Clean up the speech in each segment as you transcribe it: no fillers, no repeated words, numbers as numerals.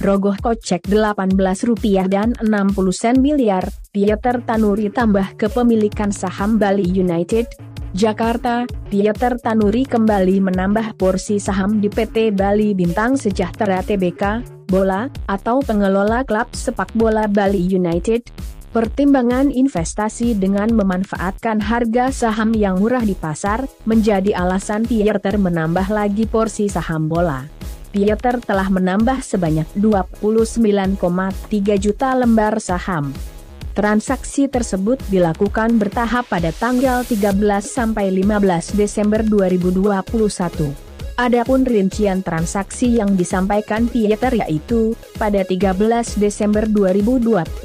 rogoh kocek Rp18 dan 60 sen miliar, Pieter Tanuri tambah kepemilikan saham Bali United. Jakarta, Pieter Tanuri kembali menambah porsi saham di PT Bali Bintang Sejahtera Tbk, Bola, atau pengelola klub sepak bola Bali United. Pertimbangan investasi dengan memanfaatkan harga saham yang murah di pasar, menjadi alasan Pieter menambah lagi porsi saham Bola. Pieter telah menambah sebanyak 29,3 juta lembar saham. Transaksi tersebut dilakukan bertahap pada tanggal 13 sampai 15 Desember 2021. Adapun rincian transaksi yang disampaikan Pieter yaitu, pada 13 Desember 2021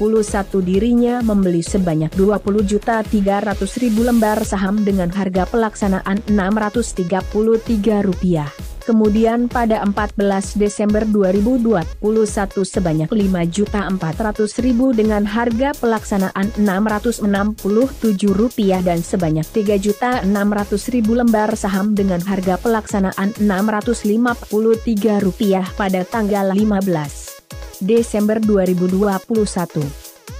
dirinya membeli sebanyak 20.300.000 lembar saham dengan harga pelaksanaan Rp633. Kemudian pada 14 Desember 2021 sebanyak 5.400.000 dengan harga pelaksanaan Rp667 dan sebanyak 3.600.000 lembar saham dengan harga pelaksanaan Rp653 pada tanggal 15 Desember 2021.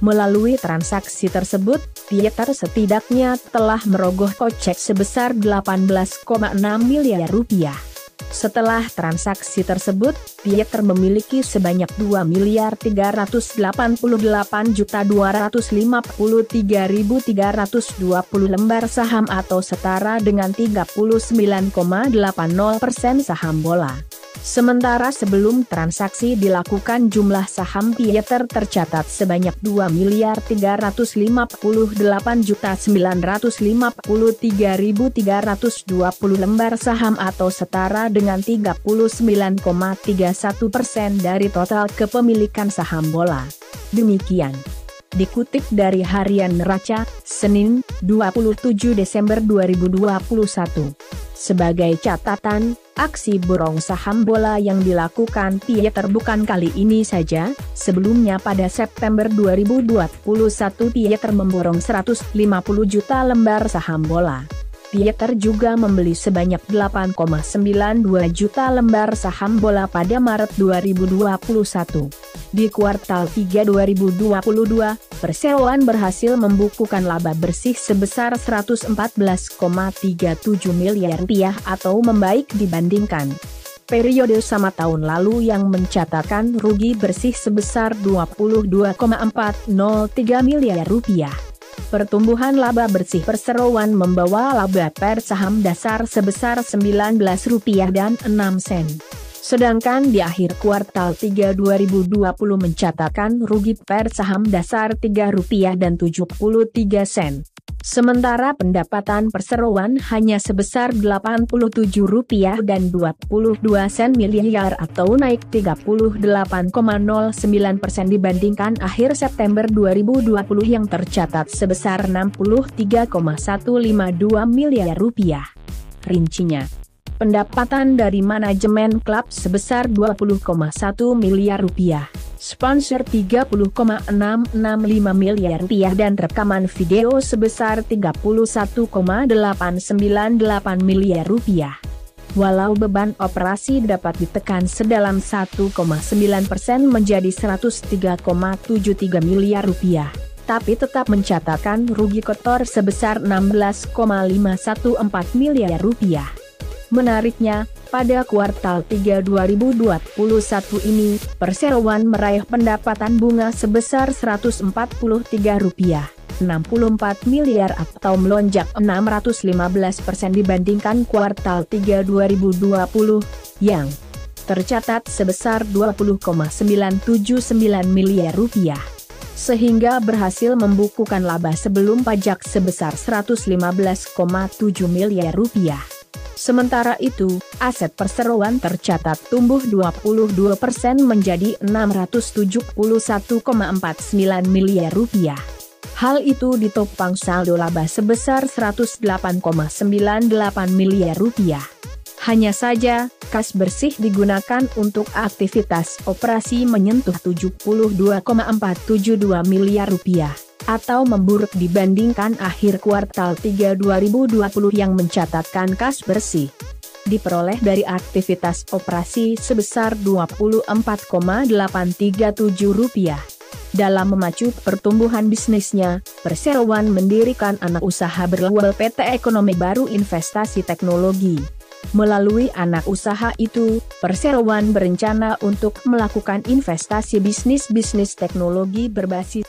Melalui transaksi tersebut, Pieter setidaknya telah merogoh kocek sebesar Rp18,6 miliar. Setelah transaksi tersebut, Pieter memiliki sebanyak 2.388.253.320 lembar saham atau setara dengan 39,80% saham Bola. Sementara sebelum transaksi dilakukan jumlah saham Pieter tercatat sebanyak 2.388.953.320 lembar saham atau setara dengan 39,31% dari total kepemilikan saham Bola. Demikian. Dikutip dari Harian Neraca, Senin, 27 Desember 2021. Sebagai catatan, aksi borong saham Bola yang dilakukan Pieter bukan kali ini saja. Sebelumnya pada September 2021 Pieter memborong 150 juta lembar saham Bola. Pieter juga membeli sebanyak 8,92 juta lembar saham Bola pada Maret 2021. Di kuartal 3 2022, Perseroan berhasil membukukan laba bersih sebesar Rp114,37 miliar atau membaik dibandingkan periode sama tahun lalu yang mencatatkan rugi bersih sebesar Rp22,403 miliar. Pertumbuhan laba bersih Perseroan membawa laba per saham dasar sebesar Rp19,06. Sedangkan di akhir kuartal 3 2020 mencatatkan rugi per saham dasar Rp3,73. Sementara pendapatan Perseroan hanya sebesar Rp87,22 miliar atau naik 38,09% dibandingkan akhir September 2020 yang tercatat sebesar Rp63,152 miliar. Rincinya, pendapatan dari manajemen klub sebesar Rp20,1 miliar, sponsor Rp30,665 miliar dan rekaman video sebesar Rp31,898 miliar. Walau beban operasi dapat ditekan sedalam 1,9% menjadi Rp103,73 miliar, tapi tetap mencatatkan rugi kotor sebesar Rp16,514 miliar. Menariknya, pada kuartal 3 2021 ini, Perseroan meraih pendapatan bunga sebesar Rp143,64 miliar atau melonjak 615% dibandingkan kuartal 3 2020, yang tercatat sebesar Rp20,979 miliar. Sehingga berhasil membukukan laba sebelum pajak sebesar Rp115,7 miliar. Sementara itu, aset Perseroan tercatat tumbuh 22% menjadi Rp671,49 miliar. Hal itu ditopang saldo laba sebesar Rp108,98 miliar. Hanya saja, kas bersih digunakan untuk aktivitas operasi menyentuh Rp72,472 miliar, atau memburuk dibandingkan akhir kuartal 3 2020 yang mencatatkan kas bersih diperoleh dari aktivitas operasi sebesar Rp24,837. Dalam memacu pertumbuhan bisnisnya, Perseroan mendirikan anak usaha berlabel PT Ekonomi Baru Investasi Teknologi. Melalui anak usaha itu, Perseroan berencana untuk melakukan investasi bisnis teknologi berbasis